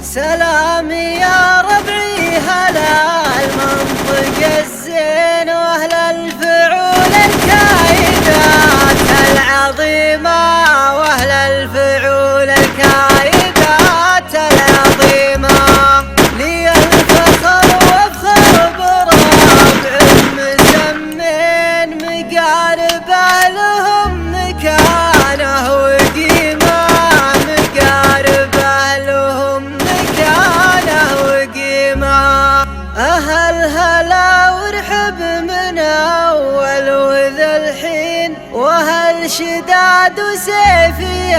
سلام يا ربعي هلا المنطق الزين واهل الفعول الكايدات العظيمة واهل الفعول الكايدات العظيمة. لي الفخر وافخر بربع مسمين مقاربه لهم مكانه وقيمة، مقاربه لهم مكانه وقيمة. أهل هلا ورحب من أول وذا الحين، وهل شداد وسيفي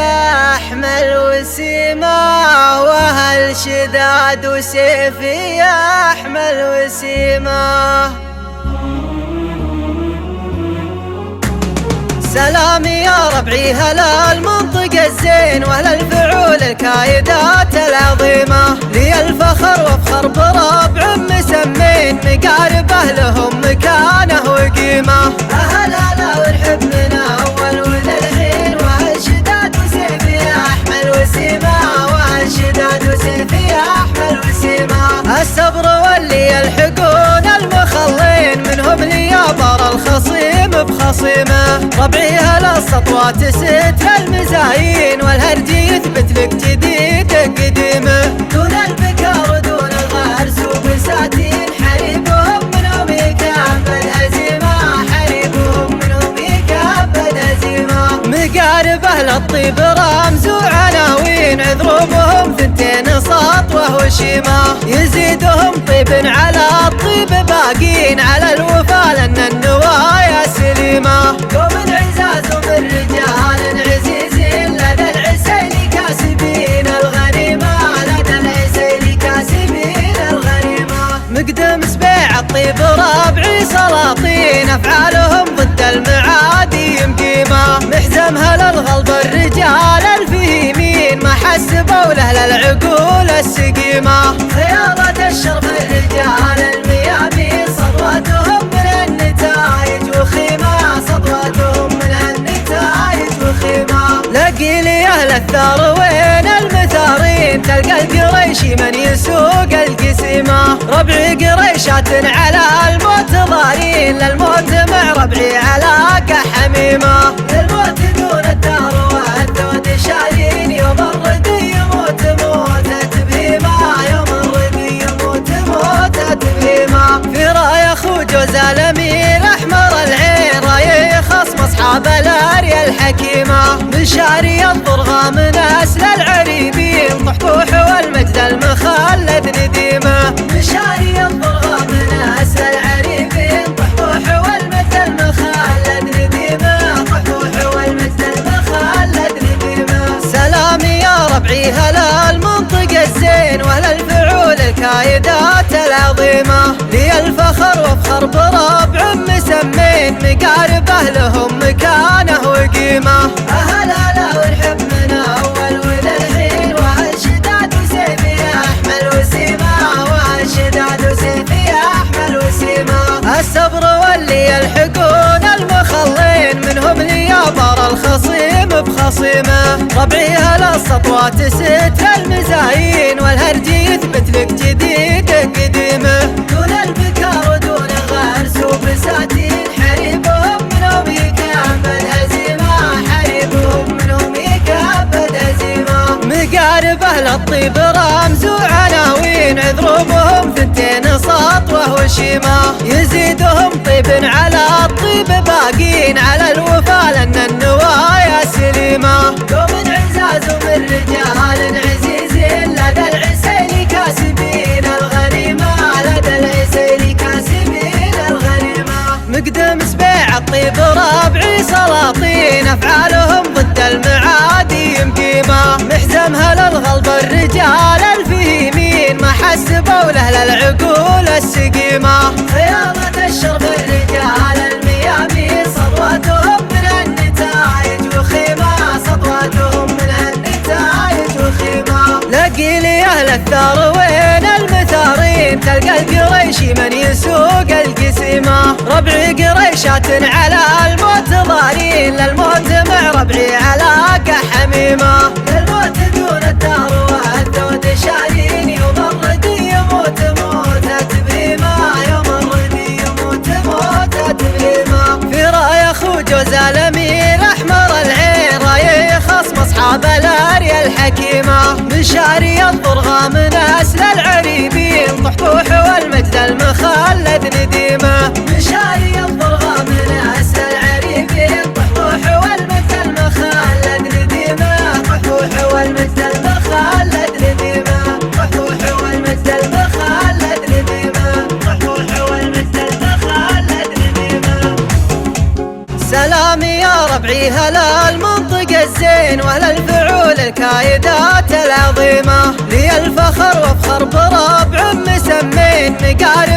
أحمل وسيمة، وهل شداد وسيفي أحمل وسيمة. سلام يا ربعي هلا المنطق الزين واهل الفعول الكايدات العظيمة. لي الفخر وافخر بربع مسمين مقاربه لهم مكانه وقيمة. أهل هلا ورحب من أول وذا الحين، وهل شداد وسيفي أحمل وسيمة، وهل شداد وسيفي أحمل وسيمة. الصبر واللي يلحقون المخلين منهم لي بر الخصيم بخصيمه. ربعي هلا السطوات ستر المزايين، والهرج يثبت لك جديد قديمه. دون البكار دون الغرس وبساتين، حريبهم منهم يكبد هزيمة، حريبهم منهم يكبد هزيمة. مقاربه للطيب رمز وعناوين، عذروبهم ثنتين سطوة وشيمة. يزيدهم طيب على الطيب باقين، على الوفا لأن النوايا سليمة. قوم عزاز من رجال عزيزين، لدى العسيل كاسبين الغنيمة، لدى العسيل كاسبين الغنيمة. مقدم سبيع الطيب ربعي سلاطين، أفعالهم ضد المعادي قيمة. محزمها للغلب الرجال الفهيمين، ما حسبوا له للعقول السقيمة. خيارة الشرف الرجال الميامين، صدواتهم من النتائج وخيمة، صدواتهم من النتائج وخيمة. لقي لي أهل الثار وين المثارين، تلقى القريشي من يسوق القسيمة. ربعي قريشات على الموت ضارين، للموت مع ربعي علاقة حميمة. للموت دون الدار والدود شارين، يوم الرد يموت موتة بهيمة، يوم الرد يموت موتة بهيمة. في راية أخو جوز الأمير أحمر العين، راية خصم أصحاب الأريا الحكيمة. من شاري الضرغة من أسل العريبين، طحطوح والمجد المخلد نديمة. من شاري الضرغة من أسل العريبين، طحطوح والمجد المخلد نديمة، طحطوح والمجد المخلد نديمة. سلام يا ربعي هلا المنطق الزين واهل الفعول الكايدات العظيمة. لي الفخر وافخر بربع مسمين مقاربه لهم مكانه وقيمة. أهل هلا ورحب من أول وذا الحين، وهل شداد وسيفي أحمل وسيمة، وهل شداد وسيفي أحمل وسيمة. الصبر واللي يلحقون المخلين منهم لي بر الخصيم بخصيمه. ربعي هلا السطوات ستر المزايين، والهرج يثبت لك جديد قديمه. دون البكار دون الغرس وبساتين، حريبهم منهم يكبد هزيمة، حريبهم منهم يكبد هزيمة. مقاربه للطيب رمز وعناوين، عذروبهم ثنتين سطوة وشيمة. يزيدهم طيب على الطيب باقين، على الوفا لأن النوايا سليمة. قوم عزاز من رجال عزيزين، لدى العسيل كاسبين الغنيمة، لدى العسيل كاسبين الغنيمة. مقدم سبيع الطيب ربعي سلاطين، أفعالهم ضد المعادي قيمة. محزمها للغلب الرجال الفهيمين، ما حسبوا له للعقول السقيمة. خيارة الشرف الرجال الميامين، صدواتهم من النتائج وخيمة، صدواتهم من النتائج وخيمة. لقي لي أهل الثار وين المثارين، تلقى القريشي من يسوق القسيمة. ربعي قريشات على الموت ضارين، للموت مع ربعي علاقة حميمة. للموت دون الدار والدود شارين، مشاري الضرغام نسل العريبين طحطوح والمجد المخلد نديمه. مشاري الضرغام نسل العريبين طحطوح والمجد المخلد نديمه. طحطوح والمجد المخلد نديمه. طحطوح والمجد المخلد نديمه. طحطوح والمجد المخلد نديمه. سلامي يا ربعي هلا المنطق الزين وهلا الفعول الكايدات العظيمة. لي الفخر وافخر بربع مسمين مقارب